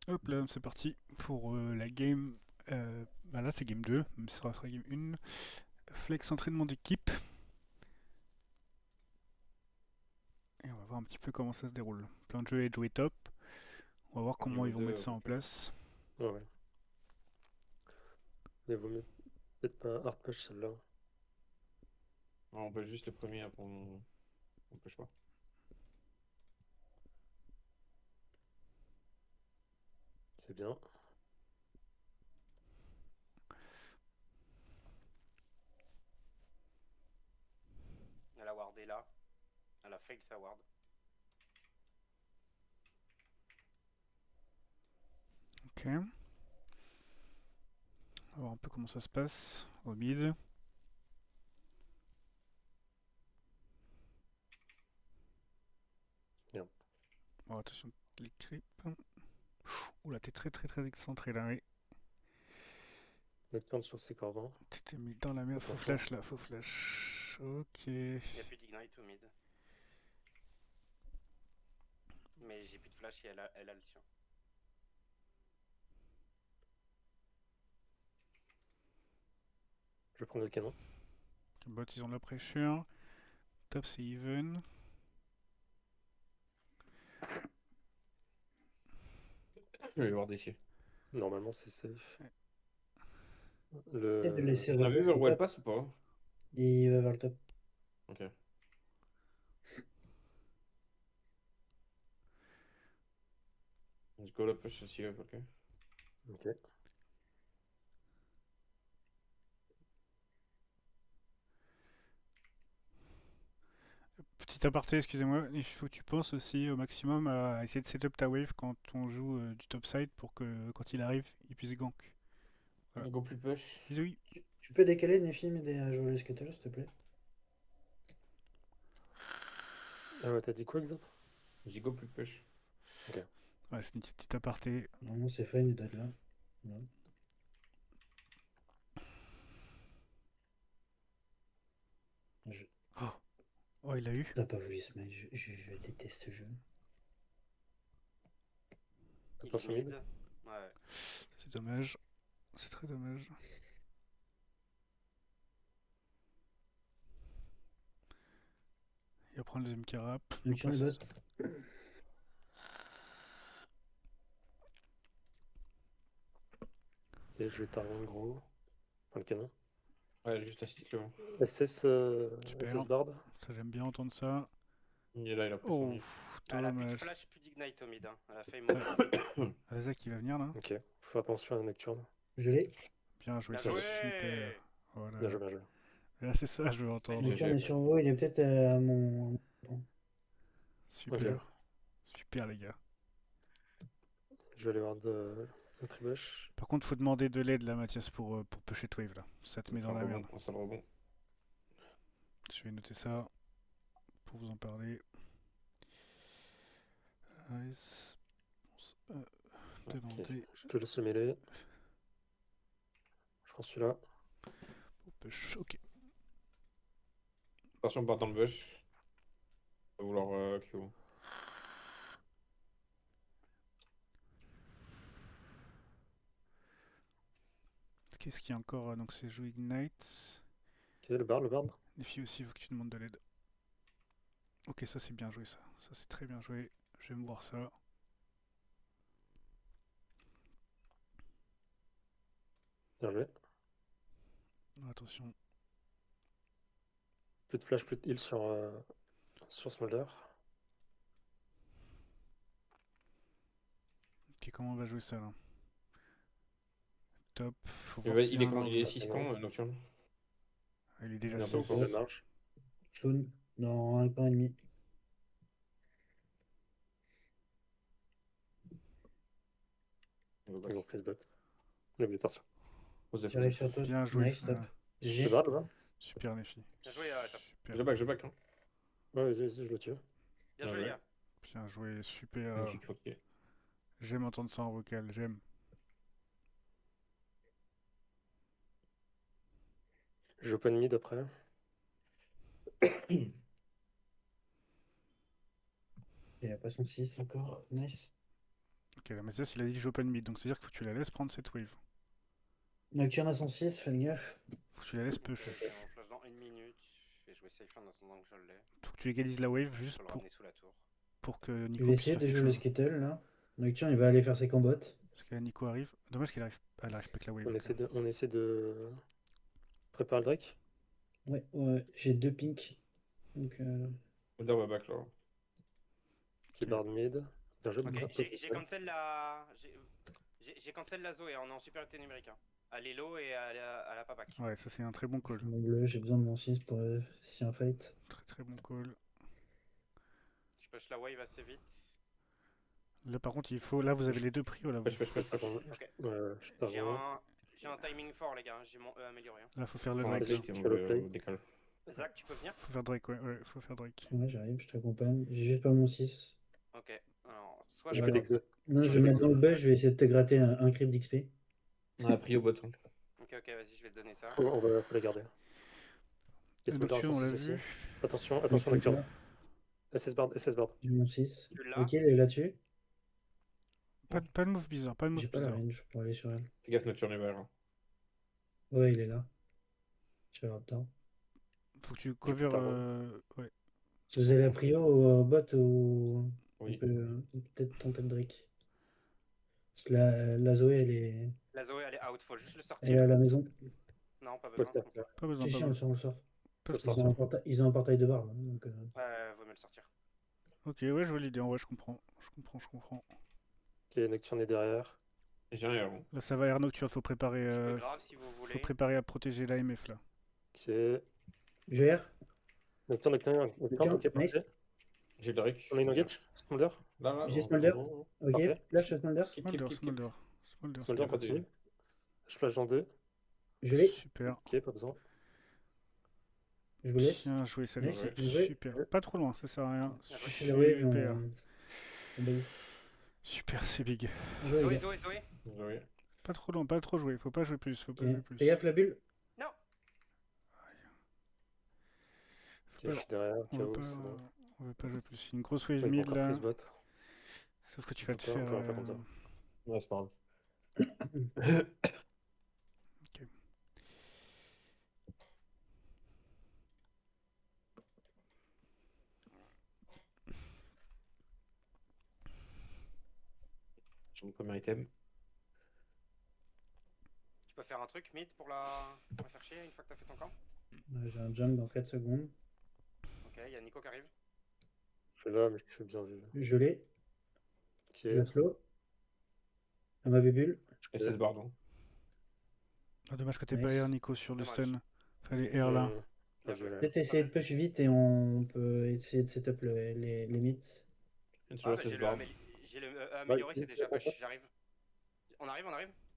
Hop là, c'est parti pour la game. Là, c'est game 2, même si ça sera game 1. Flex entraînement d'équipe. Et on va voir un petit peu comment ça se déroule. Plein de jeux et jouer top. On va voir comment ils Game vont 2, mettre ça en place. ouais, ouais. Mais vaut mieux peut-être pas hard push celle-là. On peut juste le premier, après on push pas. C'est bien. Elle a wardé là. Elle a fail sa ward. Ok. On va voir un peu comment ça se passe au mid. Merde. Bon, attention, les creeps. Oula, t'es très très très excentré là. Oui. Nocturne sur ses corbeaux. T'es mis dans la merde. Faut Attention. flash là, faut flash. Ok. Il n'y a plus d'ignite au mid. Mais j'ai plus de flash et elle a le tien. Je vais prendre le canon. Bot, ils ont de la pressure. Top, c'est even. Je vais voir d'ici. Normalement, c'est safe. Peut-être de Le... laisser On a vu repush au Overwell top. pass ou pas? Il va vers le top. Ok. Let's go la push aussi, ok. Ok. Petit aparté, excusez-moi, il faut que tu penses aussi au maximum à essayer de setup ta wave quand on joue du topside pour que quand il arrive, il puisse gank. Voilà. Go plus push. Bisous. Oui. Tu peux décaler Nefim et des jouer le scuttle, s'il te plaît? Ah ouais, t'as dit quoi, exact? J'ai go plus push. Ouais, je fais une petite aparté. Normalement, c'est fine, il doit être là. Voilà. Je... Oh, il a eu. T'as pas voulu se mettre, je déteste ce jeu. Il est Attention mid. mid. Ouais. C'est dommage. C'est très dommage. Il va prendre le deuxième carap. Donc, sur le bot. Ok, je vais target gros. Enfin, le canon. Ouais, juste assist le. SS, Super. SS Bard. Ça, j'aime bien entendre ça. Il est là, il a pris son Oh, mid. Elle a plus de dommage. flash, plus d'ignite au mid. Hein. Elle a fail mourir. Razak qui va venir là. Ok. Faut attention à la nocturne. Je l'ai. Bien joué, Bien ça, joué. super. Voilà. Bien joué, bien joué. Là, c'est ça, je veux entendre. GG. Nocturne est sur vous, il est peut-être à mon. Bon. Ok. Super. Super, les gars. Je vais aller voir de tribush. Par contre, faut demander de l'aide là, Mathias, pour pusher de wave là. Ça te met dans la merde. On sent le rebond. Je vais noter ça pour vous en parler. Nice. Demander Je te laisse le mêler. Je prends celui-là. pour push. Ok. Attention, pas dans le bush. Va vouloir Q. Qu'est-ce qu'il y a encore? Donc c'est jouer Ignite. Ok, le Bard, le Bard. Les filles aussi, il faut que tu demandes de l'aide. Ok, ça c'est bien joué ça. Ça c'est très bien joué. J'aime voir ça. Bien joué. Attention. Plus de flash, plus de heal sur Smolder. Ok, comment on va jouer ça là? Top. Faut Il voir qu'il y est a un- il est 6 quand, Nocturne? Il est déjà Il est un peu 6. au La cours. marge. Jaune, dans un camp et demi. Il va Ils ont back. pris ce bot. On est obligé de partir. Pose J'arrive sur toi. Bien joué Nice, ça. top. Le GG. Bard, là. Super les filles. Bien joué, top. Super. Je back, hein. Ouais, vas-y, vas-y, je le tue. Bien joué, les gars. Bien joué, super. Magnifique, ok. J'aime entendre ça en vocal, j'aime. Je open mid après. Il a pas son 6 encore. Nice. Ok, là, Mathias, il a dit que j'open mid, donc c'est-à-dire qu'il faut que tu la laisses prendre cette wave. Nocturne à son 6, faites gaffe. Faut que tu la laisses push. Je suis en flash dans 1 minute. Je vais jouer safe en attendant que je l'ai. Faut que tu égalises la wave Je juste peux le pour, ramener sous la tour. pour que Je Nico vais puisse essayer faire de quelque jouer le chose. Skittle là. Nocturne, il va aller faire ses combats. Parce que là, Nico arrive. Dommage qu'elle arrive, elle arrive pas avec la wave. On essaie de préparer le Drake. Ouais, ouais, j'ai 2 pinks. Donc, Là, ouais, back là. Qui barre de mid. Bien joué. Ok, bien j'ai joué. cancel la. J'ai cancel la Zoé, on est en supériorité numérique. Hein. À l'Elo et à la Papac. Ouais, ça c'est un très bon call. mon bleu, j'ai besoin de mon 6 pour si un fight. Très très bon call. Je push la wave assez vite. Là par contre, il faut. Là, vous avez les deux prios là. Je fais. Ok. Ouais, je pars vraiment. J'ai un timing fort, les gars. J'ai mon E amélioré. Hein. Là, faut faire le Ouais, Drake. vas-y. Drake, je on fais le va play. au décal. Zach, tu peux venir? Faut faire Drake, ouais, faut faire Drake. Ouais, j'arrive, je t'accompagne. J'ai juste pas mon 6. Ok. Alors, soit Je je peux Ouais. l'exo. Non, Je je vais vais mettre l'exo. dans le bush, je vais essayer de te gratter un creep d'XP. On a pris au bottom. Ok, vas-y, je vais te donner ça. On va la garder. Le Nocturne, on l'a vu. Attention, Donc, Nocturne. là, SS Bard. j'ai mon 6. Tu l'as? Ok, elle est là-dessus. Pas de move bizarre, pas de move J'ai pas la bizarre. range pour aller sur elle. Fais gaffe, Nocturne est vert. Hein. Ouais, il est là. Je vais Raptor. Faut que tu cover. Ouais. Si vous allez à prio au bot ou Oui. on peut peut-être tenter le Drake. Parce que la Zoé, elle est La Zoé, elle est out, faut juste le à sortir. la maison. Non, pas besoin. Ouais, Ok. Pas besoin, Si, pas si, besoin. on le sort. Pas Faut besoin. sortir. Ils ont un portail de barre. Là, donc, Vaut mieux le sortir. Ok, ouais, je vois l'idée, en vrai, je comprends. Je comprends. Ok, Nocturne est derrière. J'ai un héros. Là, ça va Air Nocturne, faut préparer. Je peux grave si vous voulez. Faut préparer à protéger l'AMF là. Ok. je gère. Nocturne, ok, Nice. parfait. J'ai le Drake. On a une engage. Smolder. Là, J'ai non, Smolder. non, non. Ok, Parfait. flash Smolder. Keep. Smolder. Smolder continue. Je flash dans 2. Je l'ai. Super. Ok, pas besoin. Je vous laisse. Bien joué, ça Nice, Ouais. bien joué. Super. Pas trop loin, ça sert à rien. C'est la wave, Super. on base. Super, c'est big. Bien joué, les Zoé, gars. Zoé. Oui. Pas trop loin, pas trop jouer. Faut pas jouer plus. Faut pas Ok. jouer plus. Fais gaffe la bulle. Non. Ok, je suis derrière. On veut Chaos. pas, Non. on veut pas jouer plus. Une grosse wave Ouais, il mid faut encore là. freeze bot. Sauf que tu vas te On peut faire. faire comme ça. Ouais, c'est pas grave. J'ai mon premier item. Tu peux faire un truc mid pour la faire chier une fois que t'as fait ton camp. J'ai un jump dans 4 secondes. Ok, il y a Nico qui arrive. Je suis là, mais je suis bien vu. Je l'ai. Ok. Je la slow. À ma bulle. SS Bard. Hein. Ah, dommage que t'aies Nice. pas air Nico sur le Dommage. stun. Fallait air là. Bien joué. Peut-être essayer de push vite et on peut essayer de setup les mythes. Il y a Ah, toujours bah, SS Bard. j'ai le amélioré, c'est déjà push. J'arrive. On arrive.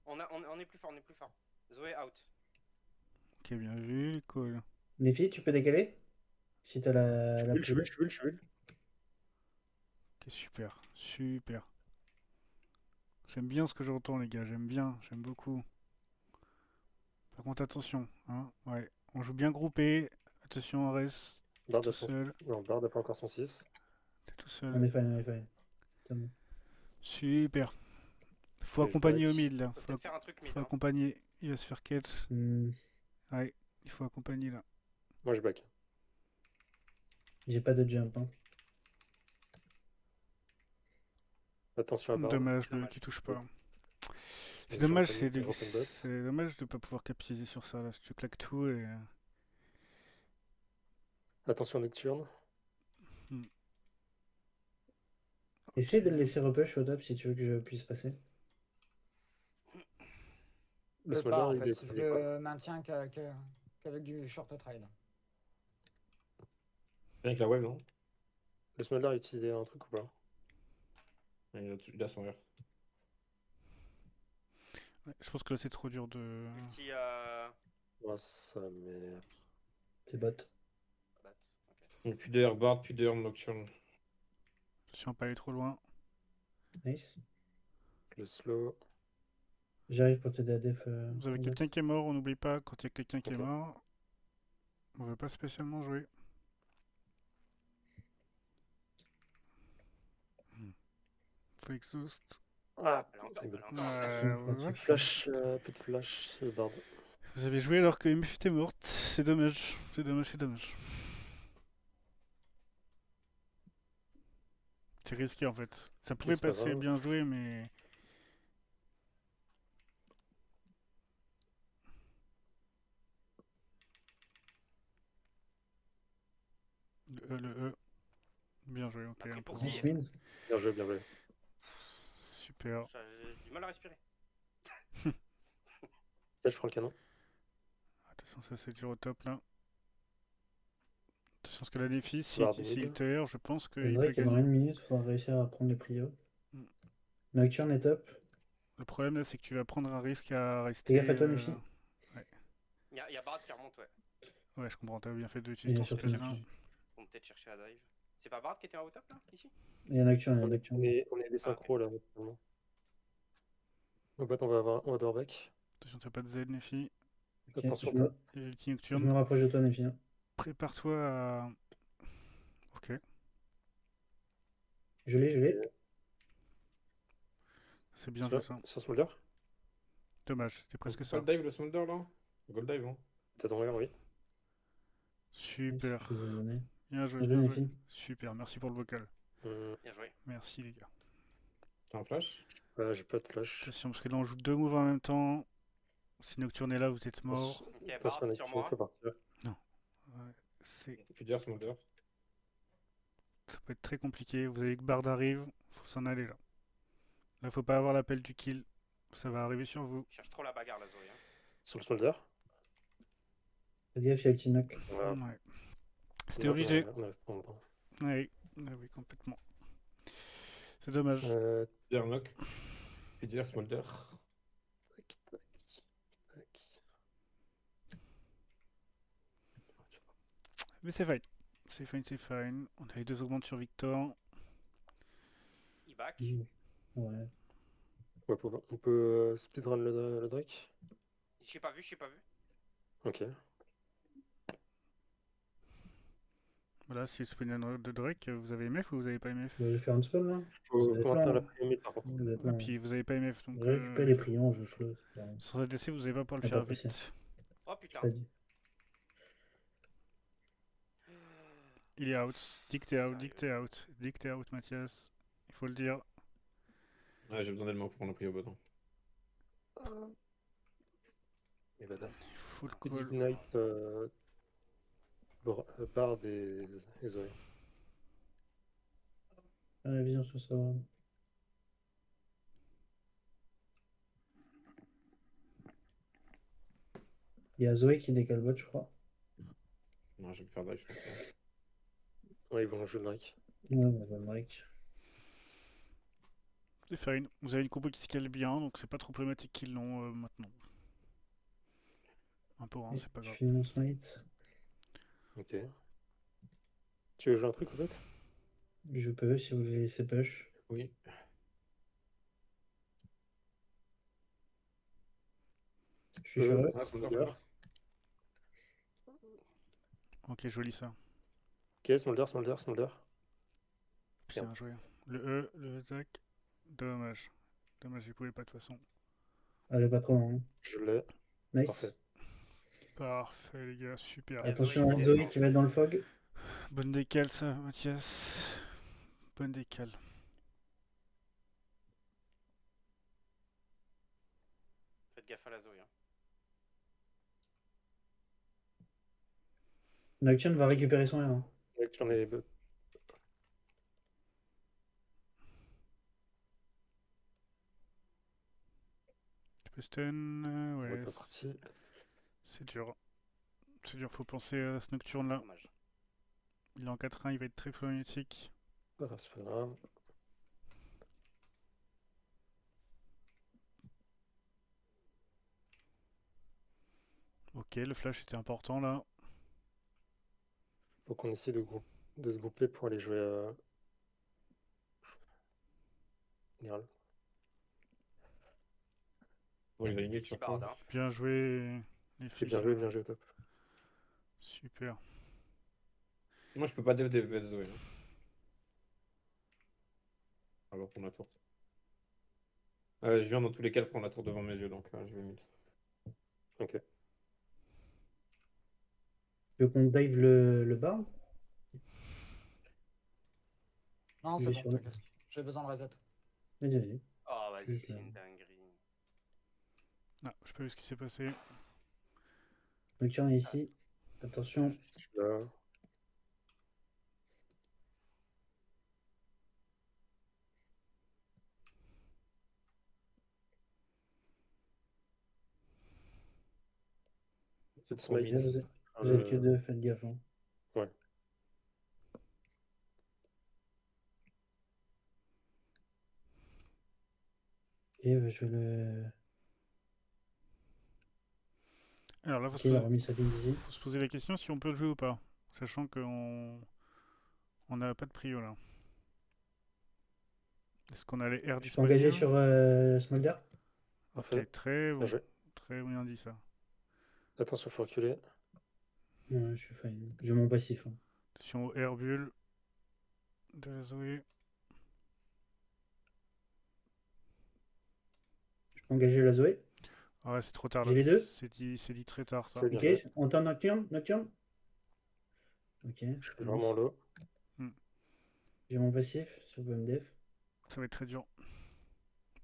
On est plus fort, Zoé out. Ok, bien vu, cool. Nephi, tu peux décaler? Si t'as la Je suis bulle. Ok, super. Super. J'aime bien ce que j'entends, les gars. J'aime beaucoup. Par contre, attention. Hein, ouais. On joue bien groupé. Attention, reste. Bard Tout a son... seul. Non, Bard n'a pas encore son 6. T'es tout On seul. est fine. C'est bon. Super. Faut Ok, je accompagner au back. mid là. Faut Faut, peut-être faire un truc mid. faut Hein. accompagner. Il va se faire catch. Ouais, il faut accompagner là. Moi, je back. J'ai pas de jump. Hein. Attention à Bard. Dommage Dommage. qui touche pas. C'est Je dommage, suis en open bot. c'est dommage de pas pouvoir capitaliser sur ça là. Si tu claques tout et. Attention Nocturne. Essaye de le laisser repush au top si tu veux que je puisse passer. Le Je peux pas, en Smolder, fait, il je est quoi? le maintiens qu'avec du short trade. Avec la wave, non? Le Smolder a utilisé un truc ou pas? Il a son vert. Ouais, je pense que là c'est trop dur de. Ulti Oh, sa mère. C'est bot. bat. Ok. Plus d'air Bard, plus d'air Nocturne. Attention à pas aller trop loin. Nice. Le slow. J'arrive pour t'aider à def. Vous avez en quelqu'un bot. qui est mort, on n'oublie pas quand il y a quelqu'un qui est Ok. mort. On veut pas spécialement jouer. Faut exhaust. Ah, Elle a encore, il elle a me- encore. Ouais. flash, peu de flash, Bard. Vous avez joué alors que Muffet est morte. C'est dommage. C'est dommage, c'est dommage. C'est risqué en fait. Ça pouvait c'est pas passer grave. bien joué, mais. Le E. Bien joué, ok. T'as pris Un pour point. si. 10 000. Bien joué, bien joué. Super. J'ai du mal à respirer. Là, je prends le canon. Attention, ça c'est dur au top là. Attention, parce que la défi, Bard s'il mid. tire, je pense qu'il peut Drake est dans gagner. 1 minute, il faudra réussir à prendre les prios. Mm. Nocturne est top. Le problème là, c'est que tu vas prendre un risque à Fais rester. gaffe à toi, Nefi. Y a Bard qui remonte, ouais. Ouais, je comprends, t'as bien fait Il d'utiliser y a ton surtout spell là. Nocturne. On peut peut-être chercher la dive. C'est pas Bard qui était en haut top là, ici? Il y a Nocturne, il y a On Nocturne. est des synchros là, actuellement. Au bot, on va devoir back. Attention, t'as pas de Z, Nefi. Ok, Attention, je me, Et l'ulti je me nocturne. rapproche de toi, Nefi. Hein. Prépare-toi à. Ok. Je l'ai. C'est bien joué ça. Sur Smolder. Dommage, c'était presque Pas ça. le dive, le smolder là? Gold dive, hein. T'as ton regard, oui. Super. Je vous ai donné. Bien joué, Bien bien joué, joué. Nefi. Super, merci pour le vocal. Bien joué. Merci les gars. T'as un flash? J'ai pas de flash. Attention, parce que là on joue deux moves en même temps. Si Nocturne est là, vous êtes mort. Ok, Passe Bard ma sur connexion, moi. fais partir. Ouais, Tu dire smolder. ça peut être très compliqué. Vous avez que Bard arrive, faut s'en aller là. Là, faut pas avoir l'appel du kill. Ça va arriver sur vous. Je cherche trop la bagarre, la Zoé. Hein. Sur le Smolder. Fais gaffe, il y a le petit knock. Voilà. Ouais. C'était obligé. On est resté en dedans. Oui, oui, complètement. C'est dommage. Dire knock. Puis dire smolder. Tac, tac, tac. Mais c'est fine. C'est fine, c'est fine. On a les deux augmentes sur Victor. Il back. Ouais. Ouais, on peut speedrun le Drake. Je pas vu. Ok. Voilà, si le spawn de Drake, vous avez MF ou vous avez pas MF? Je vais faire un spawn là. Faut Vous êtes maintenir là, la hein. première par contre. Vous êtes Et là, hein. puis vous avez pas MF, donc Récupère les prions, je flotte. sans ADC, vous avez pas pour le Ah, faire pas possible. vite. Oh J'ai putain. pas dit. Il est out. Dicté out, Sérieux. dicté out. Dicté out, Mathias. Il faut le dire. Ouais, j'ai besoin d'éléments pour prendre le prix au bot. Et bah, Il faut le Petit call. Ignite, Bard et Zoé. Ah, la vision sur ça. Il y a Zoé qui décale bot, je crois. Non, je vais me faire dive, je pense. Ouais, ils vont jouer le Drake. Ouais, bah, bah, Drake. C'est fine. Vous avez une compo qui se cale bien, donc c'est pas trop problématique qu'ils l'ont maintenant. Un peu, hein, c'est pas Je grave. finis mon smite. Ok. Tu veux jouer un truc en fait? Je peux si vous voulez laisser push. Oui. Je suis sur eux. Ah, smolder. Ok, joli ça. Ok, Smolder. Bien joué. Le attack. Dommage. Dommage, il pouvait pas de toute façon. Allez, pas trop loin. Hein. Je l'ai. Nice. Parfait. Parfait, les gars, super. Et Attention Zoé à qui Zoé descend. qui va être dans le fog. Bonne décale, ça, Mathias. Bonne décale. Faites gaffe à la Zoé. Hein. Nocturne va récupérer son R. Hein. J'en ai. Tu peux stun, ouais, pas parti. c'est dur. C'est dur, faut penser à ce nocturne là. Dommage. Il est en 4-1, il va être très problématique. Ah, c'est pas grave. Ok, le flash était important là. Faut qu'on essaie de se grouper pour aller jouer Niral. Bon, il a une Petit sur Bard. quoi? Hein. Bien joué, les C'est filles. bien joué, top. Super. Moi, je peux pas dev des Zoé. Hein. Alors qu'on la tour. Je viens dans tous les cas de prendre la tour devant mes yeux, donc je vais mid. Ok. Tu veux qu'on dive le barbe? Non, Il c'est est bon, sur le- t'inquiète. J'ai besoin de reset. Vas-y, vas-y. Oh, vas-y, Juste c'est là. une dinguerie. Ah, je sais pas vu ce qui s'est passé. Nocturne est ici. Attention. Je suis là. Petite Trop smite. Là, mid. vous êtes que deux, faites gaffe. Hein. Ouais. Ok, bah, je vais le. Alors là, Ok, il a remis sa ping ici. faut se poser la question si on peut jouer ou pas. Sachant qu'on n'a pas de prio là. Est-ce qu'on a les airs Je peux engager disponibles? sur Smolder? Parfait. Ok, très Bien bon. joué. Très bien dit ça. Attention, faut reculer. Ouais, je suis fine. J'ai mon passif. Hein. Attention au air bull de la Zoé. Je peux engager la Zoé? Ah ouais, c'est trop tard là. J'ai les deux? C'est dit très tard ça. C'est bien Ok, joué. on tente Nocturne? Nocturne? Ok, Je suis vraiment low. j'ai mon passif sur BMDF. Ça va être très dur.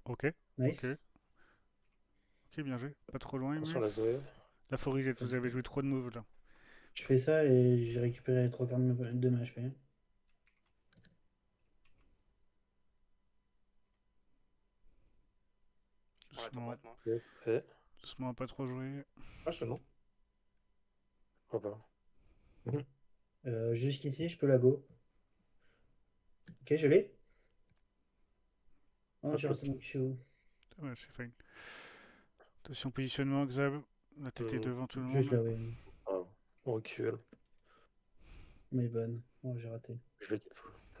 Ok, Nice. ok. Ok, bien joué. Pas trop loin, Attention mais la Zoé. la Forizette, vous avez joué trop de moves là. Je fais ça et j'ai récupéré les 3 quarts de ma HP. Je prends la tour Doucement, prête, moi. Ok, parfait. doucement, pas trop jouer. Ah, je te non. Pourquoi pas. Jusqu'ici, je peux la go. Ok, je l'ai. Oh, j'ai raté mon Q. Ah ouais, c'est fine. Attention, positionnement, Xab. La tête est devant tout le Juste monde. là, oui. Ah, on recule. Mais bonne. Oh, j'ai raté.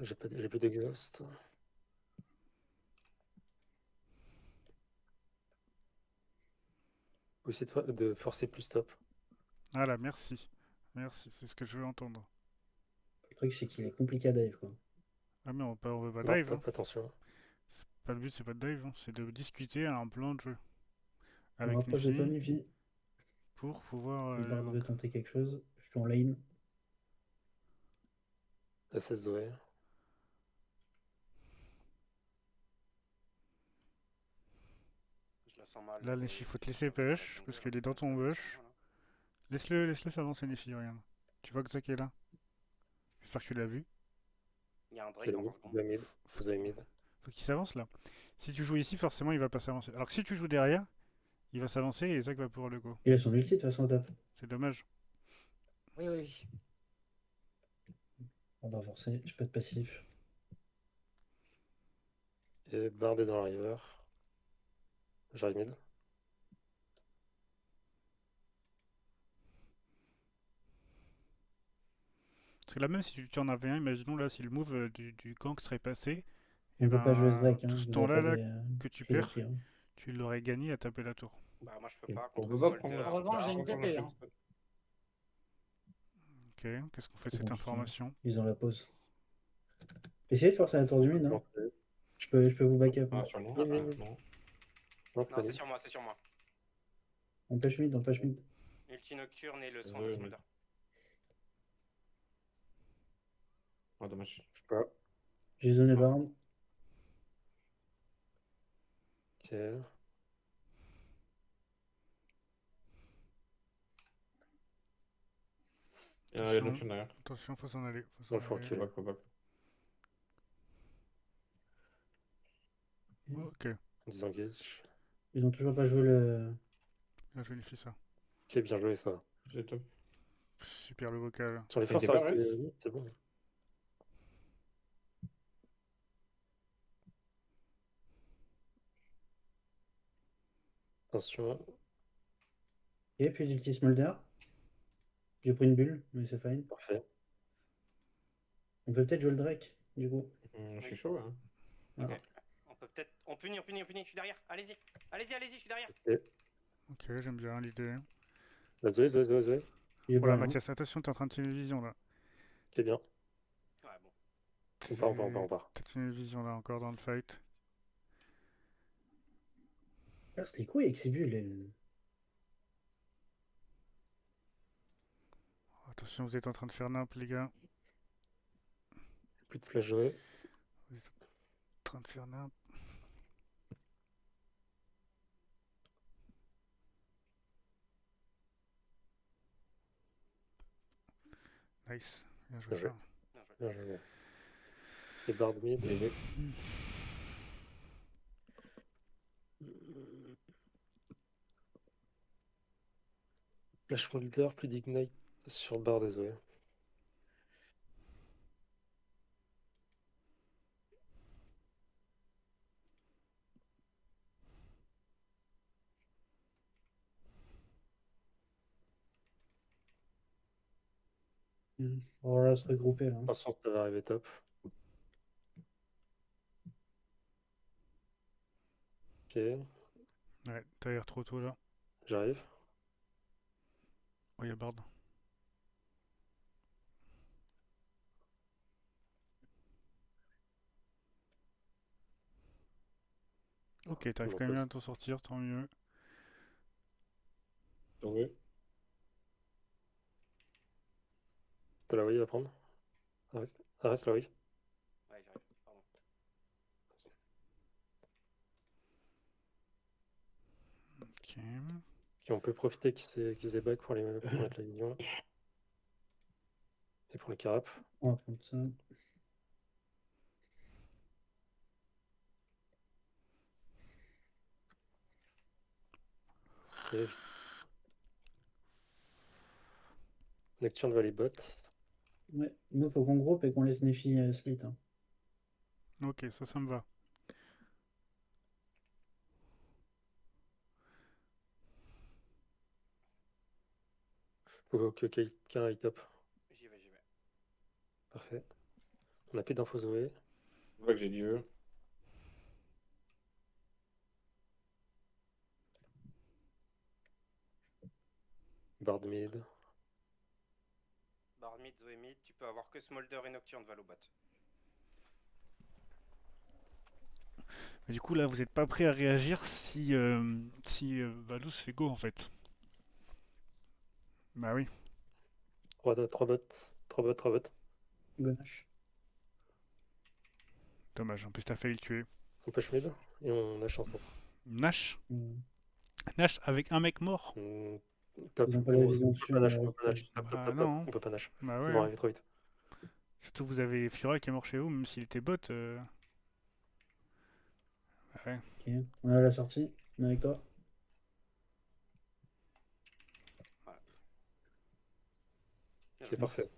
J'ai plus d'exhaust. Ou essayer de forcer plus stop. Voilà, merci. Merci, c'est ce que je veux entendre. Le truc, c'est qu'il est compliqué à dive, quoi. Ah mais on veut pas Non, dive. Hein. top, attention. Pas le but, c'est pas de dive, hein. C'est de discuter à un plan de jeu. On Avec rapproche de toi, Nifi Nifi. pour pouvoir... Le Bard veut donc, tenter quelque chose. Je suis en lane. SS Zoé. Je la sens mal. là, Zoé. Nifi, faut te laisser push, parce qu'il est dans ton bush. Laisse-le s'avancer, Nifi, regarde. Tu vois que Zach est là. J'espère que tu l'as vu. Il y a un Qui Drake est dans 20 mid. secondes. Zoé mid. Zoé mid. Faut qu'il s'avance là. Si tu joues ici, forcément, il va pas s'avancer. Alors que si tu joues derrière, il va s'avancer et Zach va pouvoir le go. Il a son ulti de toute façon au top. C'est dommage. Oui, oui. On va forcer. Je peux être passif. Et Bard est dans la river. J'arrive mid. Parce que là, même si tu en avais un, imaginons là, si le move du gang serait passé, On et peut pas jouer ce ben, Drake. Hein. tout ce Vous temps-là avez là, pas des, que tu pris les perds, kills, hein. tu l'aurais gagné à taper la tour. Bah, moi, je peux Ok. pas. On Contre peut pas Smolder. prendre. En revanche, j'ai une prendre TP, la hein. piste. Ok, qu'est-ce qu'on fait de C'est cette compliqué. information? Ils ont la pause. Essayez de forcer la tour du mid, non? Je peux vous backup. Ah, Hein. sur le nom. Oui, oui, Ah, oui. non. Non, Non, pas c'est mid. sur moi, c'est sur moi. On push mid, on push mid. Ulti Nocturne et le soin Zoé, de mais- Smolder. Ah, dommage. Je sais pas. J'ai zoné Bard. Ok. Il y a Attention. Nocturne derrière. Attention, faut s'en aller. Ouais, faut reculer. Back, back. Ok, Disengage. Ils ont toujours pas joué le. là, je vérifie ça. Ok, bien joué ça. J'ai top. Super le vocal. Sur les Avec forces, des ça reste barrels c'est bon. Attention. Et puis l'ulti Smolder. J'ai pris une bulle, mais c'est fine. Parfait. On peut peut-être jouer le Drake, du coup. Je suis chaud, hein. Ok. On peut peut-être. On punit, je suis derrière. Allez-y. Allez-y, je suis derrière. Ok, j'aime bien l'idée. La Zoé. J'ai Voilà, pas rien. Mathias, attention, t'es en train de tuer une vision là. Ok, bien. Ouais, bon. On part. T'as tué une vision là encore dans le fight. Casse les couilles avec ces bulles. elles. Attention, vous êtes en train de faire nimp, les gars. Plus de flash Zoé. Vous êtes en train de faire nimp. Nice. Bien joué, Bien joué. Charles. Bien joué. Bien joué. Et Bard mid. GG. Flash Molder, plus d'ignite sur Bard et Zoé. On va se regrouper là. Attention, ça va arriver top. Ok, Ouais, t'as l'air trop tôt là. j'arrive. Oh, y'a Bard. Ok, t'arrives Bon, quand même bien passe. à t'en sortir, tant mieux. Sauvé. T'as la wave à prendre. Reste la wave. Ouais, j'arrive. Pardon. Ok. Ok, on peut profiter qu'ils aient back pour mettre la vision. Et pour les carapes. On va prendre ça. Et Nocturne va les bot. Ouais. Nous, faut qu'on groupe et qu'on laisse Nefi split. Hein. Ok, ça me va. Faut que quelqu'un aille top. J'y vais, j'y vais. Parfait. On a plus d'infos Zoé. C'est vrai que j'ai dit eux. Bard mid. Bard mid, Zoé mid, tu peux avoir que Smolder et Nocturne Valobot. Mais du coup, là, vous n'êtes pas prêt à réagir si Valou se fait go en fait. Bah oui. 3 bots. 3 bots. Gonache. Dommage, en plus t'as failli le tuer. On push mid. Et on a chance. Nash Mm. Nash avec un mec mort. Top. Ils ont pas la vision On dessus, peut pas Nash. on On peut pas Nash. Top, top, Bah top, top. non. On peut pas Nash. Bah Ils ouais. vont arriver trop vite. Surtout vous avez Fiora qui est mort chez vous, même s'il était bot. Bah ouais. Ok. On est à la sortie. On est avec toi. Bien C'est joué. parfait.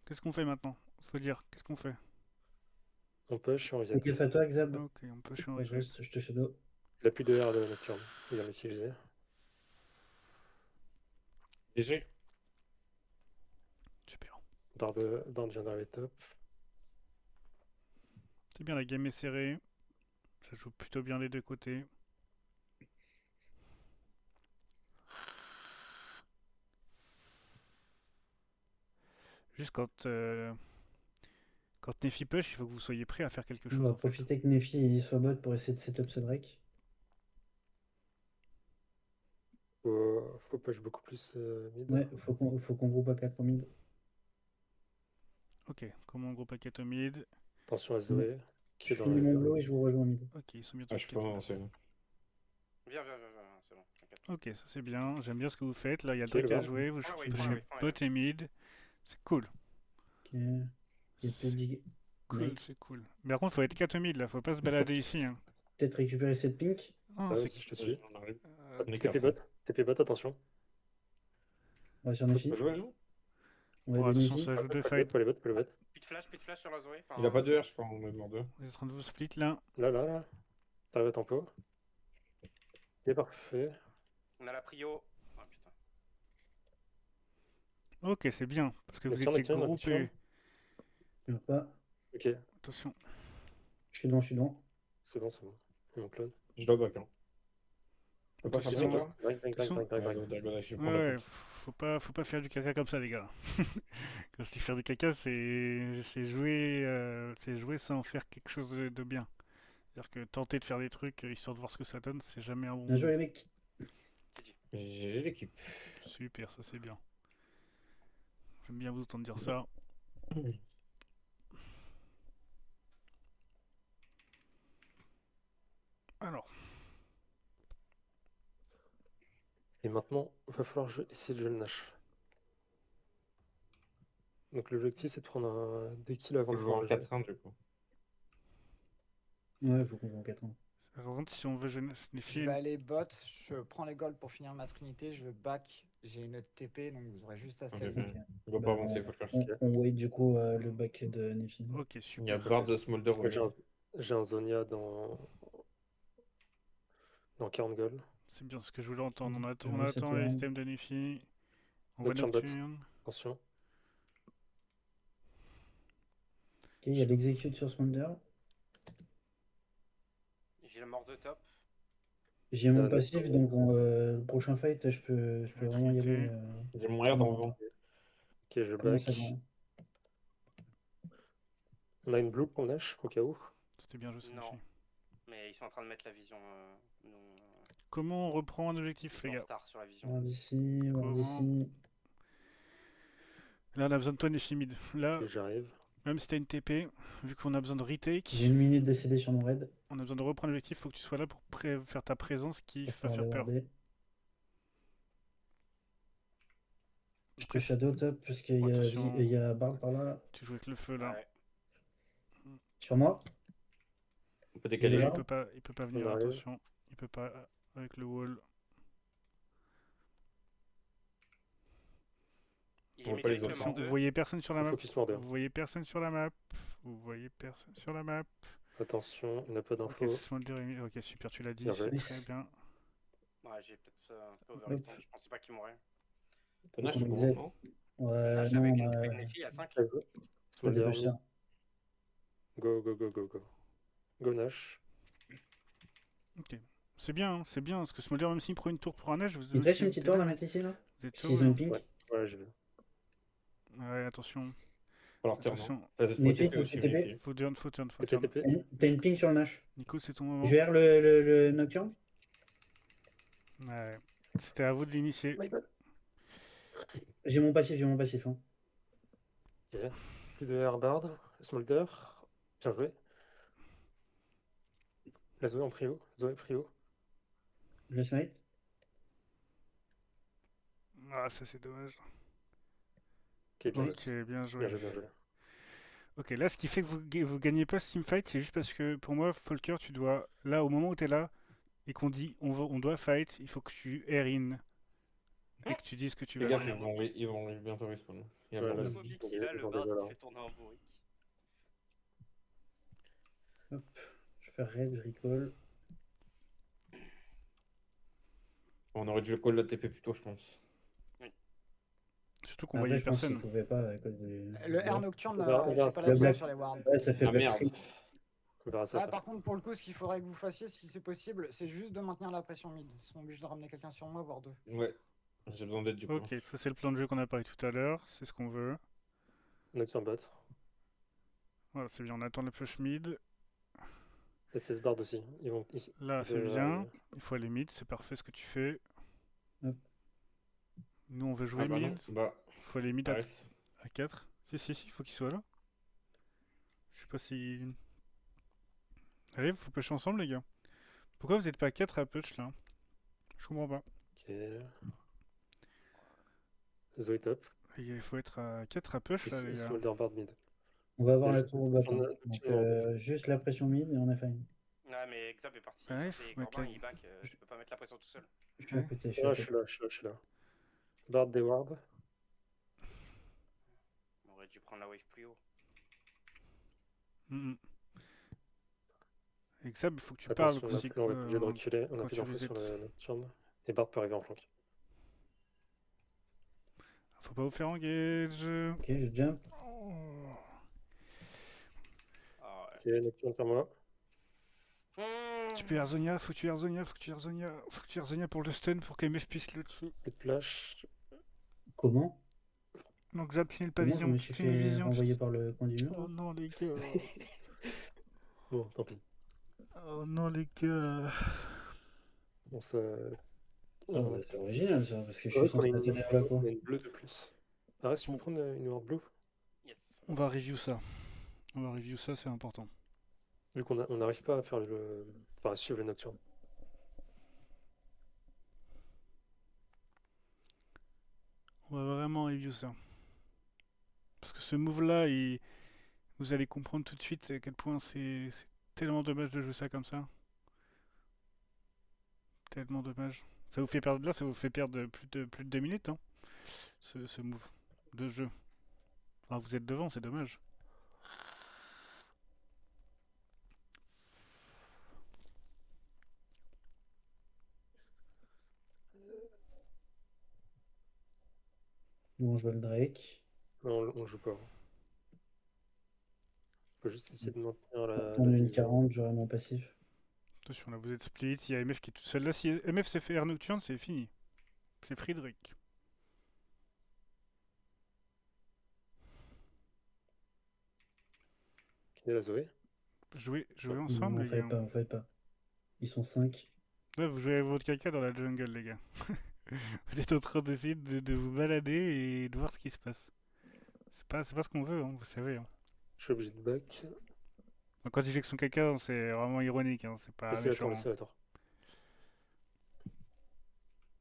Qu'est-ce qu'on fait maintenant? Faut dire, qu'est-ce qu'on fait? On push et on reset. Fais gaffe à toi, Xab. Ok, on peut Je changer. reste, je te shadow. Il a plus de R le Nocturne. Il vient l'utiliser. GG. Super. Bard vient d'arriver top. C'est bien, la game est serrée. Ça joue plutôt bien des deux côtés. Juste quand Nefi push, il faut que vous soyez prêts à faire quelque On chose. va En fait. profiter que Nefi il soit bot pour essayer de setup ce Drake. Faut push beaucoup plus mid. Ouais, faut qu'on groupe à 4 au mid. Ok, comment gros paquet au mid? Attention à Zoé. Qui Je est dans finis mon le. glow et je vous rejoins au mid. Ok, ils sont bientôt Ah, je suis quittés. pas avancé. Viens, c'est bon, t'inquiète. Ok, ça c'est bien. J'aime bien ce que vous faites. Là, il y a le Ok, le truc à Bard. jouer. Vous Prends la wave, pushez prends la wave, prends la bot wave. et mid. C'est cool. Ok. Il y a peut-être des- Cool, Nice. c'est cool. Mais par contre, faut être 4 mid là. Faut pas se balader ici. Hein. Peut-être récupérer cette pink. Ah, Ah, c'est si je te suis. On arrive. euh, On est TP quatre. bot. TP bot, attention. On va sur On Nefi. peut jouer, non? On va bon, aider attention, Nefi. ça joue deux Pas fights. le bot. Plus de flash sur la Zoé. Enfin, Il a pas de R, je crois, on est mort deux. Vous êtes en train de vous split là. Là. T'arrives à tempo. C'est parfait. on a la prio. Oh putain. Ok, c'est bien. Parce que vous Nocturne, étiez Nocturne, groupés. Nocturne. Je meurs pas. Ok, Attention. Je suis devant. c'est bon. Et on clone. Je dois back, hein. Je peux pas faire Attention. ça, toi? Drag. Je prends la Ouais, tête. faut pas faire du caca comme ça, les gars. Quand je dis faire du caca, c'est jouer sans faire quelque chose de bien. C'est-à-dire que tenter de faire des trucs histoire de voir ce que ça donne, c'est jamais un bon Bien joué, les move. mecs. J'ai l'équipe. Super, ça c'est bien. J'aime bien vous entendre dire ça. Alors, Et maintenant, il va falloir essayer de jouer le Nash. Donc l'objectif, c'est de prendre des kills avant Faut de jouer en pouvoir le jouer. 4-1 du coup. Ouais, faut qu'on joue en 4 ans. par contre, si on veut jouer les Je filles, vais aller bot, je prends les golds pour finir ma trinité, je back, j'ai une TP, donc vous aurez juste à Ok, stun. ok. Il va Bah, pas avancer, faut le faire. on wait du coup le back de Nifin. ok, Il y a super. Bard de Smolder Moi, aussi. j'ai un Zonia dans 40 gold. C'est bien ce que je voulais entendre. On Je on vois attend cette les round. items de Nifi. On va Nocturne bot. Nocturne. Attention. Ok, il y a l'execute sur Smolder. J'ai la mort de top. J'ai mon Euh, passif, donc le prochain fight, je peux La vraiment y Trinité. aller. J'ai mon air dans le vent. Ok, je Comment back. ça va? On a une blue pour Nash, au cas où. C'était bien joué, ça, Non. Nifi. Mais ils sont en train de mettre la vision. Comment on reprend un Ils objectif, sont les en gars? retard sur la vision. Voir d'ici, voir Comment? d'ici. Là, on a besoin de toi, Nifi mid. Là, Ok, j'arrive. même si t'as une TP, vu qu'on a besoin de retake, J'ai une minute de CD sur mon raid. on a besoin de reprendre l'objectif, faut que tu sois là pour faire ta présence qui Pour va pouvoir faire peur. déborder. Je Après, te shadow top parce qu'il y a, Attention. il y a Bard par là. tu joues avec le feu là. Ouais. Sur moi. On peut Il est décaler. là. Il peut pas venir, arrive. attention. Il peut pas avec le wall. Il est On voit mis pas les directement options. Vous deux. voyez personne sur la On map. focus Morder. Vous voyez personne sur la map. Vous voyez personne sur la map. Attention, il n'a pas d'infos. Ok, Smolder est mis. Ok, super, tu l'as dit, Bien c'est joué. très bien. Ouais, j'ai peut-être un peu overextend. Je pensais pas qu'il mourrait. Ton Nash, on c'est disait- bon, non Ouais, Là, non, j'avais on une a. avec mes filles à 5. Pas Smolder, dépêché ça. go, go, go, go, go. Go Nash. C'est bien, parce que Smolder, même s'il prend une tour pour un edge, vous Il te reste aussi une petite tour à mettre ici là. Vous êtes S'ils chaud, ont une hein. pink. Ouais. Ouais, j'ai vu. Ouais, attention. Faut leur tirer, non Attention. Faut Nifty, TP faut aussi, TP. vérifier. Faut turn, faut turn, faut TP, turn. TP. T'as une ping sur le Nash. Nico, c'est ton moment. Je gère le Nocturne. Ouais. C'était à vous de l'initier. My bad. J'ai mon passif. Hein. Ok. Plus de Airbard. Smolder. Bien joué. La Zoé en prio. Zoé prio. Le smite. Ah, ça c'est dommage. Ok, bien joué. Ok, bien Bien joué. joué, bien joué. Ok, là, ce qui fait que vous gagnez pas ce teamfight, c'est juste parce que pour moi, Folker, tu dois. Là, au moment où tu es là, et qu'on dit on doit fight, il faut que tu air in. Et que tu dises que tu Fais vas. gaffe, ils vont bientôt respawn. Il y a Ouais, Bard. là, Le c'est- Moby on qui est- là, le on est bard là. qui fait tourner un bourrique. Hop. Je fais raid, je recall. On aurait dû le call la TP plus tôt, je pense. Surtout qu'on Après, voyait je pense qu'ils personne. pouvaient pas à cause du. Le R Nocturne, On verra j'ai pas ça. la Le vision black. sur les wards. Ouais, ça fait Ah black merde. screen. On verra ça Ah, après. par contre, pour le coup, ce qu'il faudrait que vous fassiez, si c'est possible, c'est juste de maintenir la pression mid. Ils sont obligés de ramener quelqu'un sur moi, voire deux. Ouais. J'ai besoin d'aide du coup. Ok, ça c'est le plan de jeu qu'on a parlé tout à l'heure. C'est ce qu'on veut. Nocturne bot. Voilà, c'est bien. On attend le push mid. Et 16 Bard aussi. Là, c'est bien. Il faut aller mid. C'est parfait ce que tu fais. Hop. Nous, on veut jouer Ah bah non. mid. Bah, Il faut aller mid à Ares. 4. Si, il faut qu'il soit là. Je sais pas si. Allez, faut pusher ensemble, les gars. Pourquoi vous êtes pas à 4 à push là? Je comprends pas. Ok. Zoé top. Il faut être à 4 à push là, les Et gars. Smolder Bard mid. On va avoir Et la juste- tour au bot. on a- Hein. Donc, on a- juste la pression mid et on a fine. Ouais, mais Xab est parti. Ouais, Et faut mettre Corbin, la- il back. Je peux pas mettre la pression tout seul. Je suis à Ouais. côté. Je suis à Ah, je côté. suis là. Bard des wards. On aurait dû prendre la wave plus haut. Mm, mm. Et Xab, il faut que tu parles Attention, aussi. on est obligé de reculer. On a quand plus tu d'infos vous sur êtes- le Nocturne. Et Bard peut arriver en flanc. Faut pas vous faire engage. Ok, je jump. Oh. Ah ouais. Ok, Nocturne sur moi. Tu peux Erzonia, faut que tu Erzonia pour le stun pour qu'MF puisse le tuer. Coup de flash. Comment? Donc Xab, finit le Comment je pavillon. me suis Finis fait vision. envoyer par le coin du mur? Oh non, les gars. Bon, tant pis. Oh non, les gars. Bon, ça. Ah, bah, c'est original ça, parce que je Ouais, suis censé être derrière là quoi. on a une bleue de plus. Arrête, tu peux me prendre une ward blue? Yes. On va review ça. On va review ça, c'est important. Vu on n'arrive pas à faire le. Enfin, à suivre le nocturne. On va vraiment review ça. Parce que ce move-là, vous allez comprendre tout de suite à quel point c'est tellement dommage de jouer ça comme ça. Tellement dommage. Ça vous fait perdre là, ça vous fait perdre plus de 2 minutes, hein, ce move de jeu. Alors vous êtes devant, c'est dommage. Bon, je vois le Drake. Non, on joue pas. Faut juste essayer de maintenir la. Attendre une division. 40, j'aurai mon passif. Attention, là vous êtes split, il y a MF qui est tout seul. Là, si MF s'est fait air nocturne, c'est fini. C'est Friedrich. Ok, la Zoé. Jouez Non, ensemble, on les fight gars. pas, on fight pas. Ils sont 5. Là, vous jouez avec votre caca dans la jungle, les gars. Vous êtes en train d'essayer de vous balader et de voir ce qui se passe. C'est pas ce qu'on veut, hein, vous savez. Hein. Je suis obligé de back. Donc, quand il fait que son caca, c'est vraiment ironique, hein, c'est pas Laissez la tour, méchant. laissez la tour.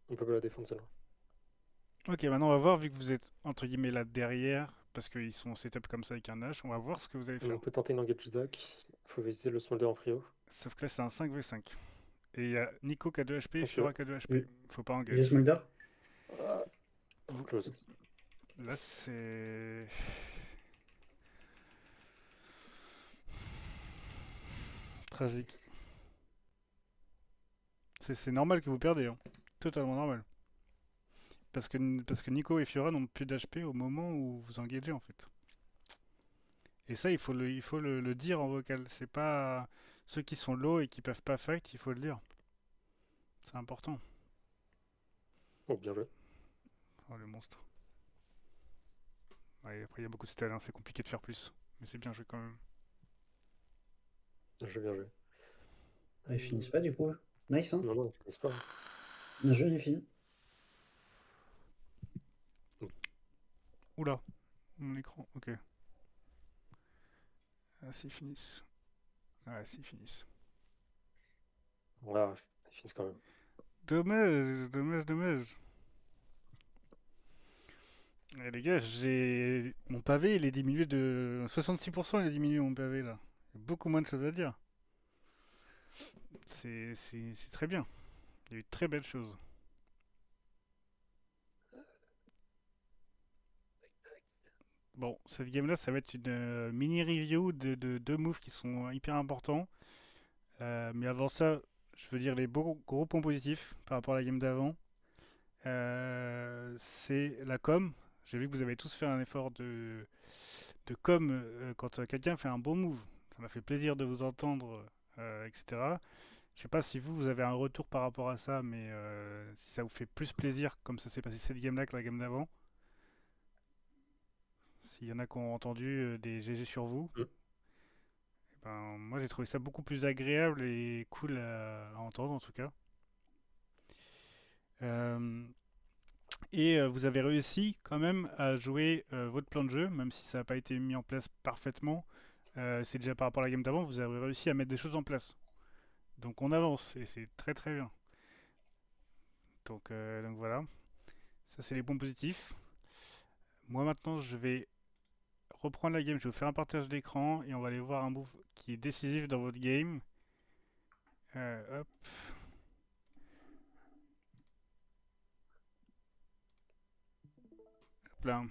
On peut pas la défendre celle-là. Ok, maintenant on va voir, vu que vous êtes entre guillemets là derrière, parce qu'ils sont setup comme ça avec un H, on va voir ce que vous allez faire. On peut tenter une engage dock. Faut viser le smolder en prio. Sauf que là c'est un 5v5. Et il y a Nico qui a 2 HP et Ok. Fura qui a 2 HP. Oui. Faut pas J'ai engager. Smolder. Vous- Close. Là c'est... Tragique. C'est normal que vous perdez, hein. Totalement normal. Parce que Nico et Fiora n'ont plus d'HP au moment où vous engagez en fait. Et ça, il faut le dire en vocal. C'est pas ceux qui sont low et qui peuvent pas fight, il faut le dire. C'est important. Oh, bien joué. Oh, le monstre. Ouais, après, il y a beaucoup de stèles, hein, c'est compliqué de faire plus. Mais c'est bien joué quand même. Bien joué, bien joué. Ah, ils finissent pas du coup. Nice, hein. Non, non, c'est pas. Bien joué, les filles. Oula, mon écran, ok. Ah, s'ils finissent. Ah, s'ils finissent. Ah, ils finissent quand même. Dommage. Eh, les gars, j'ai... Mon pavé, il est diminué de... 66%, il est diminué mon pavé, là. Il y a beaucoup moins de choses à dire. C'est très bien. Il y a eu de très belles choses. Bon, cette game-là, ça va être une mini review de deux moves qui sont hyper importants. Mais avant ça, je veux dire les gros points positifs par rapport à la game d'avant. C'est la com. J'ai vu que vous avez tous fait un effort de com quand quelqu'un fait un bon move. Ça m'a fait plaisir de vous entendre, etc. Je sais pas si vous avez un retour par rapport à ça, mais si ça vous fait plus plaisir comme ça s'est passé cette game-là que la game d'avant. S'il y en a qui ont entendu des GG sur vous, Mm. ben, moi j'ai trouvé ça beaucoup plus agréable et cool à entendre en tout cas. Et vous avez réussi quand même à jouer votre plan de jeu, même si ça n'a pas été mis en place parfaitement. C'est déjà par rapport à la game d'avant, vous avez réussi à mettre des choses en place. Donc on avance et c'est très très bien. Donc voilà, ça c'est les points positifs. Moi maintenant je vais reprendre la game, je vais vous faire un partage d'écran et on va aller voir un move qui est décisif dans votre game. Hop. Hop là.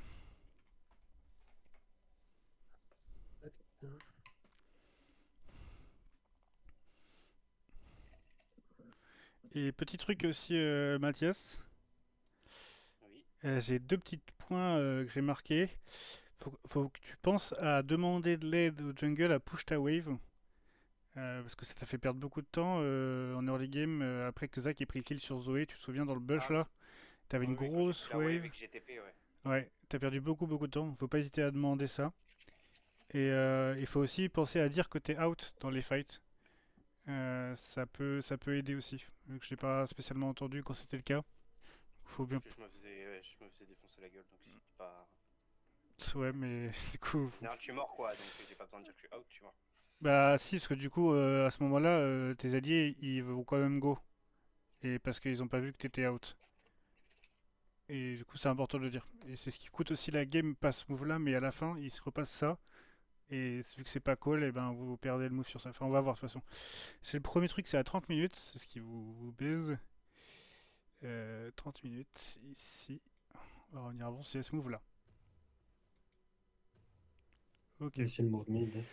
Et petit truc aussi, Mathias, Oui. j'ai deux petits points que j'ai marqués. Faut que tu penses à demander de l'aide au jungle à push ta wave. Parce que ça t'a fait perdre beaucoup de temps en early game après que Zach ait pris le kill sur Zoé. Tu te souviens dans le bush Ah oui. là? T'avais une Oui, quand j'ai grosse pris la wave wave. et que j'ai TP, ouais. Ouais, t'as perdu beaucoup de temps. Faut pas hésiter à demander ça. Et il faut aussi penser à dire que t'es out dans les fights. Ça peut aider aussi. Vu que je l'ai pas spécialement entendu quand c'était le cas. Faut bien. Je me faisais défoncer la gueule, donc c'était pas. Ouais, mais du coup. En général, tu es mort quoi, donc j'ai pas besoin de dire que je suis out, tu vois. Bah, si, parce que du coup, à ce moment-là, tes alliés, ils vont quand même go. Et parce qu'ils ont pas vu que t'étais out. Et du coup, c'est important de le dire. Et c'est ce qui coûte aussi la game, pas ce move-là, mais à la fin, il se repasse ça. Et vu que c'est pas call, et ben vous perdez le move sur ça. Enfin, on va voir de toute façon. C'est le premier truc, c'est à 30 minutes. C'est ce qui vous baise. 30 minutes ici. On va revenir avant, c'est ce move-là. Ok, Et c'est le move mid.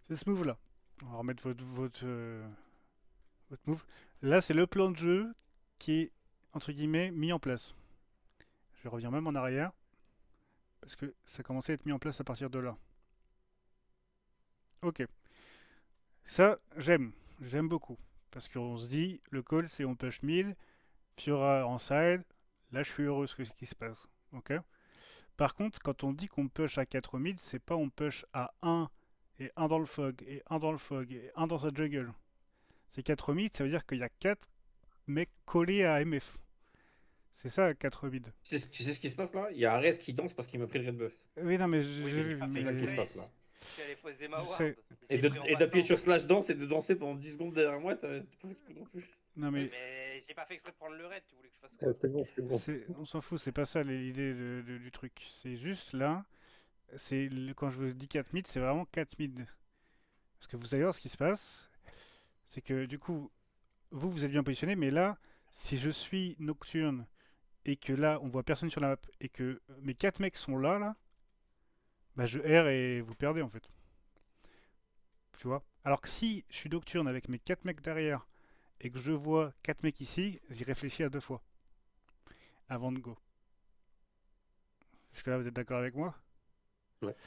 c'est ce move-là. On va remettre votre move. Là, c'est le plan de jeu qui est, entre guillemets, mis en place. Je vais revenir même en arrière. Parce que ça commençait à être mis en place à partir de là. Ok. Ça, j'aime. J'aime beaucoup. Parce qu'on se dit, le call, c'est on push 1000, Fiora en side. Là, je suis heureux de ce qui se passe. Ok. Par contre, quand on dit qu'on push à 4 mid, c'est pas on push à 1 et 1 dans le fog, et 1 dans le fog, et 1 dans sa jungle. C'est 4 mid, ça veut dire qu'il y a 4 mecs collés à MF. C'est ça, 4 mid. Tu sais ce qui se passe là? Il y a Ares qui danse parce qu'il m'a pris le red buff. Oui, non, mais Oui, j'ai vu. ça, C'est ça qui se Mais... passe là. Tu allais poser ma Je ward. sais. Et d'appuyer sur slash danse et de danser pendant 10 secondes derrière moi, t'as pas fait exprès non plus. Non, Oui, mais mais j'ai pas fait exprès de prendre le raid, tu voulais que je fasse quoi? C'est bon, c'est bon. on s'en fout, c'est pas ça l'idée du truc. C'est juste là, quand je vous dis 4 mid, c'est vraiment 4 mid. Parce que vous allez voir ce qui se passe, c'est que du coup, vous êtes bien positionné, mais là, si je suis nocturne et que là, on voit personne sur la map et que mes 4 mecs sont là, bah je erre et vous perdez en fait. Tu vois? Alors que si je suis nocturne avec mes 4 mecs derrière et que je vois 4 mecs ici, j'y réfléchis à 2 fois avant de go. Jusque-là, vous êtes d'accord avec moi?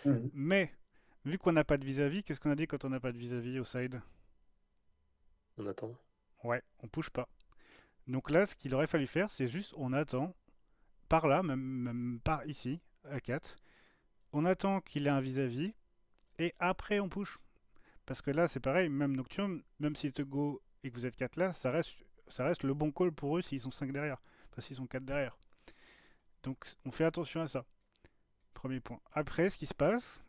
Mhm. Mais, vu qu'on n'a pas de vis-à-vis, qu'est-ce qu'on a dit quand on n'a pas de vis-à-vis au side? On attend. Ouais, on push pas. Donc là, ce qu'il aurait fallu faire, c'est juste on attend, par là, même par ici, à 4. On attend qu'il ait un vis-à-vis, et après on push. Parce que là, c'est pareil, même Nocturne, même s'il te go et que vous êtes 4 là, ça reste le bon call pour eux s'ils sont 5 derrière. Enfin, s'ils sont 4 derrière. Donc, on fait attention à ça. Premier point. Après, ce qui se passe,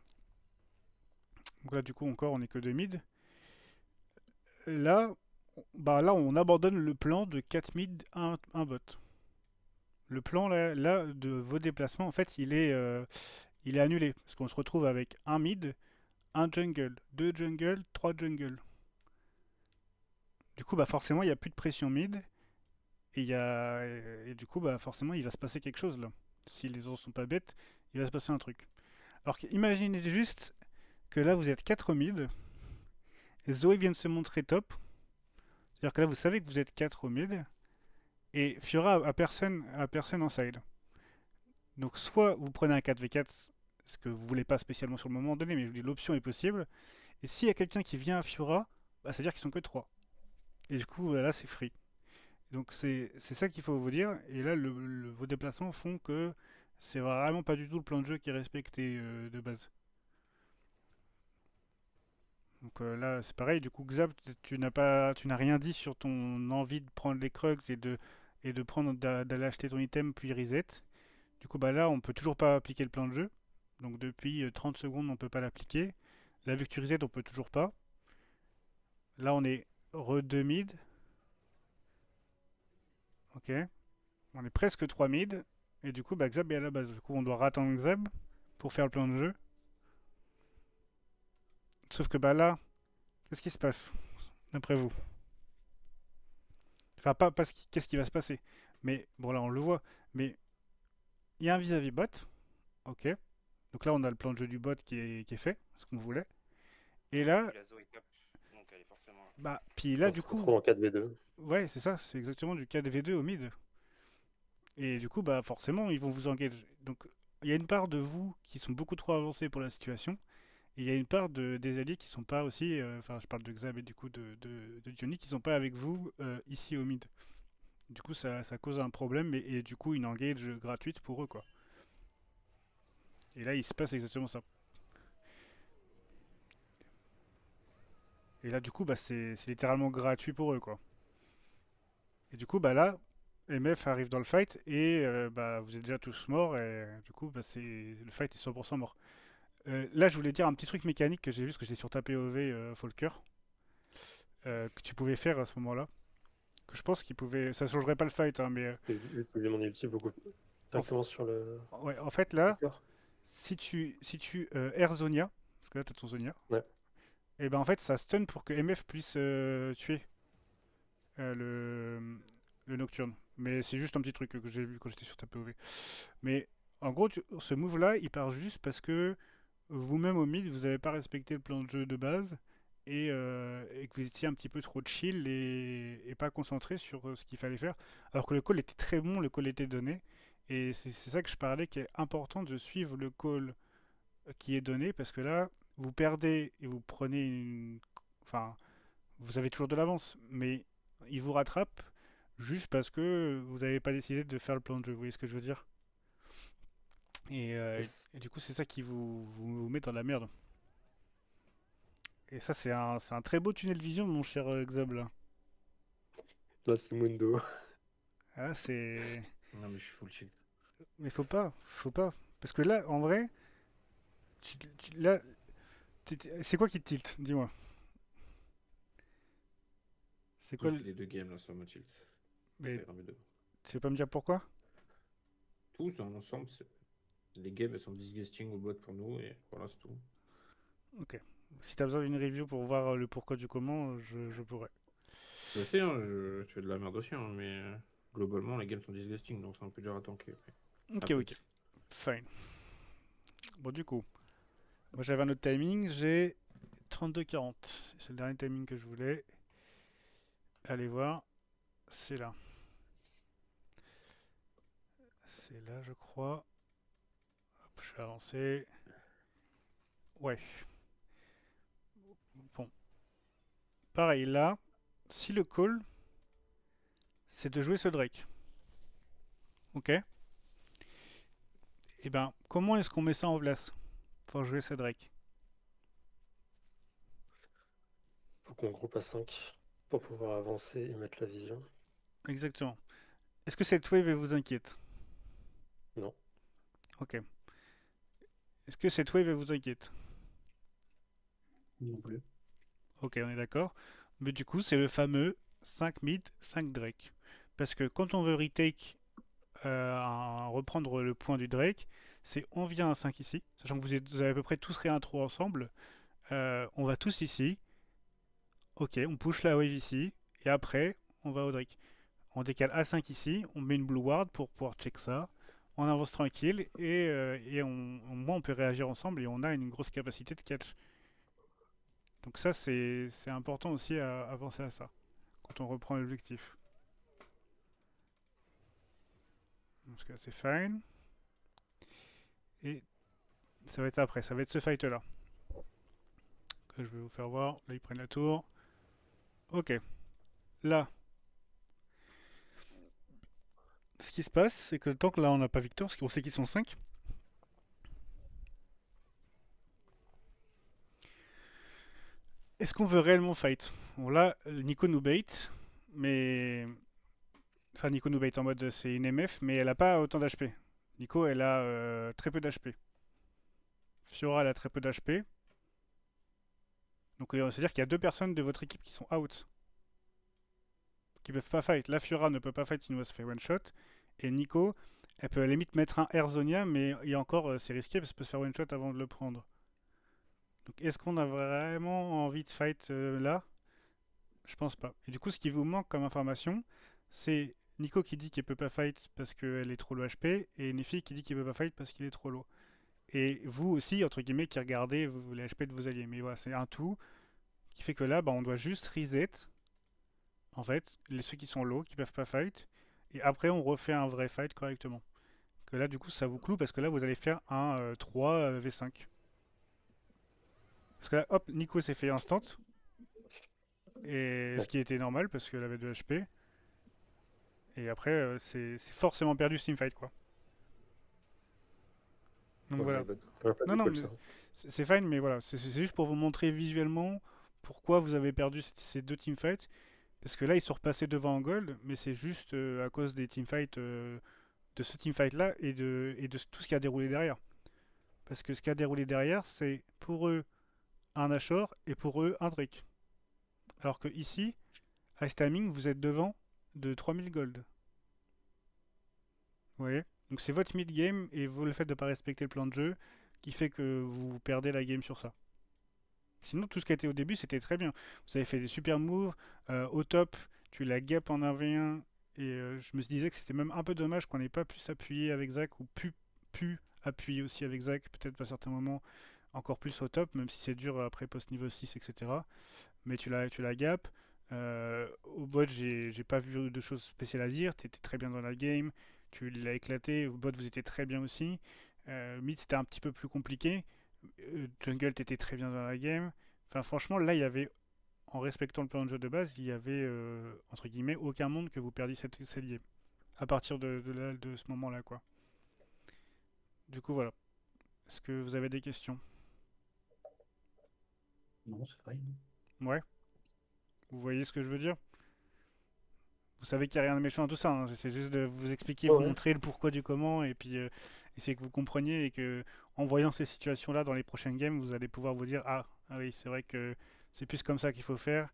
donc là, du coup, encore, on est que 2 mid. Là, là, on abandonne le plan de 4 mid, 1 bot. Le plan là, de vos déplacements, en fait, il est annulé. Parce qu'on se retrouve avec un mid, un jungle, 2 jungle, 3 jungle. Du coup, bah forcément, il n'y a plus de pression mid. Et du coup, bah forcément, il va se passer quelque chose là. Si les autres sont pas bêtes, il va se passer un truc. Alors imaginez juste que là, vous êtes 4 mid. Et Zoé vient de se montrer top. C'est-à-dire que là, vous savez que vous êtes 4 au mid. Et Fiora a personne en side. Donc soit vous prenez un 4v4, ce que vous voulez pas spécialement sur le moment donné, mais je vous dis l'option est possible. Et s'il y a quelqu'un qui vient à Fiora, bah, ça veut dire qu'ils sont que 3. Et du coup, là, c'est free. Donc c'est ça qu'il faut vous dire. Et là, vos déplacements font que c'est vraiment pas du tout le plan de jeu qui est respecté de base. Donc là, c'est pareil. Du coup, Xab, tu n'as rien dit sur ton envie de prendre les Krugs et d'aller acheter ton item puis reset. Du coup, bah là, on peut toujours pas appliquer le plan de jeu. Donc depuis 30 secondes, on peut pas l'appliquer. La vue que tu reset, on peut toujours pas. Là, on est re 2 mid. Ok. On est presque 3 mid. Et du coup, bah, Xab est à la base. Du coup, on doit rattendre Xab pour faire le plan de jeu. Sauf que bah là, qu'est-ce qui se passe d'après vous? Enfin, pas qu'est-ce qui va se passer. Mais bon, là, on le voit. Mais il y a un vis-à-vis bot. Ok. Donc là, on a le plan de jeu du bot qui est fait, ce qu'on voulait. Et là, La Zoé top, donc elle est forcément. bah, puis là, On du se coup, retrouve en 4v2. ouais, c'est ça, c'est exactement du 4v2 au mid. Et du coup, bah, forcément, ils vont vous engage. Donc, il y a une part de vous qui sont beaucoup trop avancés pour la situation. Et il y a une part des alliés qui sont pas aussi. Enfin, je parle de Xab et du coup de Johnny qui sont pas avec vous ici au mid. Du coup, ça cause un problème et du coup, une engage gratuite pour eux, quoi. Et là, il se passe exactement ça. Et là, du coup, bah, c'est littéralement gratuit pour eux, quoi. Et du coup, bah là, MF arrive dans le fight et bah, vous êtes déjà tous morts et du coup, bah, le fight est 100% mort. Là, je voulais dire un petit truc mécanique que j'ai vu parce que j'ai sur ta POV Folker que tu pouvais faire à ce moment-là. Que je pense qu'il pouvait. Ça changerait pas le fight, hein, mais Il faut lui mon ulti beaucoup directement sur le ouais, en fait, là, corps. si tu air Zonia, parce que là, t'as ton Zonia, Ouais. et ben en fait, ça stun pour que MF puisse tuer le Nocturne. Mais c'est juste un petit truc que j'ai vu quand j'étais sur ta POV. Mais en gros, ce move-là, il part juste parce que vous-même au mid, vous n'avez pas respecté le plan de jeu de base et que vous étiez un petit peu trop chill et pas concentré sur ce qu'il fallait faire. Alors que le call était très bon, le call était donné. Et c'est ça que je parlais, qui est important de suivre le call qui est donné parce que là, vous perdez et vous prenez une. Enfin, vous avez toujours de l'avance, mais il vous rattrape juste parce que vous n'avez pas décidé de faire le plan de jeu. Vous voyez ce que je veux dire? Yes. Et du coup, c'est ça qui vous met dans la merde. Et ça, c'est un très beau tunnel vision, mon cher Xob, là. Là, c'est Mundo. Ah, c'est. Non, mais je suis full chill. Mais faut pas. Parce que là, en vrai, là, c'est quoi qui te tilt? Dis-moi. C'est quoi J'ai le. fait les 2 games là sur mode tilt. Mais Ça ira mieux demain. tu veux pas me dire pourquoi? Tous en ensemble, les games elles sont disgusting au bot pour nous et voilà, c'est tout. Ok. Si t'as besoin d'une review pour voir le pourquoi du comment, je pourrais. Je sais, hein, je fais de la merde aussi, hein, mais globalement, les games sont disgusting donc c'est un peu dur à tanker. Ok, ok. Fine. Bon, du coup, moi j'avais un autre timing, j'ai 32-40. C'est le dernier timing que je voulais. Allez voir. C'est là. C'est là, je crois. Hop, je vais avancer. Ouais. Bon. Pareil, là, si le call, c'est de jouer ce Drake. Ok? Et ben, comment est-ce qu'on met ça en place pour jouer ce Drake? Faut qu'on groupe à 5 pour pouvoir avancer et mettre la vision. Exactement. Est-ce que cette wave elle vous inquiète? Non. Ok. Est-ce que cette wave elle vous inquiète? Non plus. Ok, on est d'accord. Mais du coup, c'est le fameux 5 mid, 5 Drake. Parce que quand on veut retake, reprendre le point du Drake, c'est on vient à 5 ici, sachant que vous avez à peu près tous réintro ensemble. On va tous ici. Ok, on push la wave ici. Et après, on va au Drake. On décale A5 ici, on met une blue ward pour pouvoir check ça. On avance tranquille et au moins on peut réagir ensemble et on a une grosse capacité de catch. Donc ça c'est important aussi à penser à ça quand on reprend l'objectif. Donc là c'est fine. Et ça va être après, ça va être ce fight là. Que je vais vous faire voir. Là ils prennent la tour. Ok. Là. Ce qui se passe, c'est que tant que là on n'a pas Victor, parce qu'on sait qu'ils sont 5. Est-ce qu'on veut réellement fight? Bon là, Nico nous bait, mais... Enfin Nico nous bait en mode c'est une MF, mais elle a pas autant d'HP. Nico elle a très peu d'HP. Fiora elle a très peu d'HP. Donc c'est-à-dire qu'il y a 2 personnes de votre équipe qui sont out. Qui peuvent pas fight. La Fiora ne peut pas fight, sinon elle se fait one shot. Et Nico, elle peut à la limite mettre un Airzonia, mais il y a encore, c'est risqué parce qu'elle peut se faire one shot avant de le prendre. Donc est-ce qu'on a vraiment envie de fight là? Je pense pas. Et du coup, ce qui vous manque comme information, c'est Nico qui dit qu'il peut pas fight parce qu'elle est trop low HP, et Nefi qui dit qu'il peut pas fight parce qu'il est trop low. Et vous aussi, entre guillemets, qui regardez les HP de vos alliés. Mais voilà, c'est un tout qui fait que là, bah, on doit juste reset, en fait, ceux qui sont low, qui peuvent pas fight, et après on refait un vrai fight correctement. Que là, du coup, ça vous cloue parce que là, vous allez faire un 3 V5. Parce que là, hop, Nico s'est fait instant. Et ce qui était normal parce qu'elle avait 2 HP. Et après, c'est forcément perdu ce teamfight, quoi. Donc Ouais, voilà. bah, on va pas Non, non, décoller mais ça. c'est fine, mais voilà. C'est juste pour vous montrer visuellement pourquoi vous avez perdu ces deux teamfights. Parce que là, ils sont repassés devant en gold, mais c'est juste à cause des teamfights, de ce teamfight-là et de tout ce qui a déroulé derrière. Parce que ce qui a déroulé derrière, c'est pour eux un Ashore et pour eux un Drake. Alors que ici, à Ice Timing, vous êtes devant de 3000 gold. Vous voyez? Donc c'est votre mid-game et le fait de ne pas respecter le plan de jeu qui fait que vous perdez la game sur ça. Sinon, tout ce qui a été au début, c'était très bien. Vous avez fait des super moves. Au top, tu la gap en 1v1. Et je me disais que c'était même un peu dommage qu'on n'ait pas pu s'appuyer avec Zach ou pu appuyer aussi avec Zach, peut-être à certains moments encore plus au top, même si c'est dur après post-niveau 6, etc. Mais tu la gap. Au bot, j'ai pas vu de choses spéciales à dire. Tu étais très bien dans la game. Tu l'as éclaté. Au bot, vous étiez très bien aussi. Mid, c'était un petit peu plus compliqué. Jungle, t'étais très bien dans la game. Enfin, franchement, là, il y avait, en respectant le plan de jeu de base, il y avait, entre guillemets, aucun monde que vous perdiez cette game. À partir de ce moment-là, quoi. Du coup, voilà. Est-ce que vous avez des questions? Non, c'est fine. Ouais. Vous voyez ce que je veux dire? Vous savez qu'il n'y a rien de méchant dans tout ça, hein. C'est juste de vous expliquer, Ouais, vous ouais. montrer le pourquoi du comment, et puis essayer que vous compreniez et que, en voyant ces situations-là dans les prochaines games, vous allez pouvoir vous dire, ah oui, c'est vrai que c'est plus comme ça qu'il faut faire,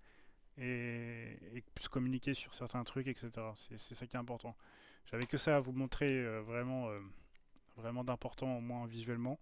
et plus communiquer sur certains trucs, etc. C'est ça qui est important. J'avais que ça à vous montrer vraiment d'important, au moins visuellement.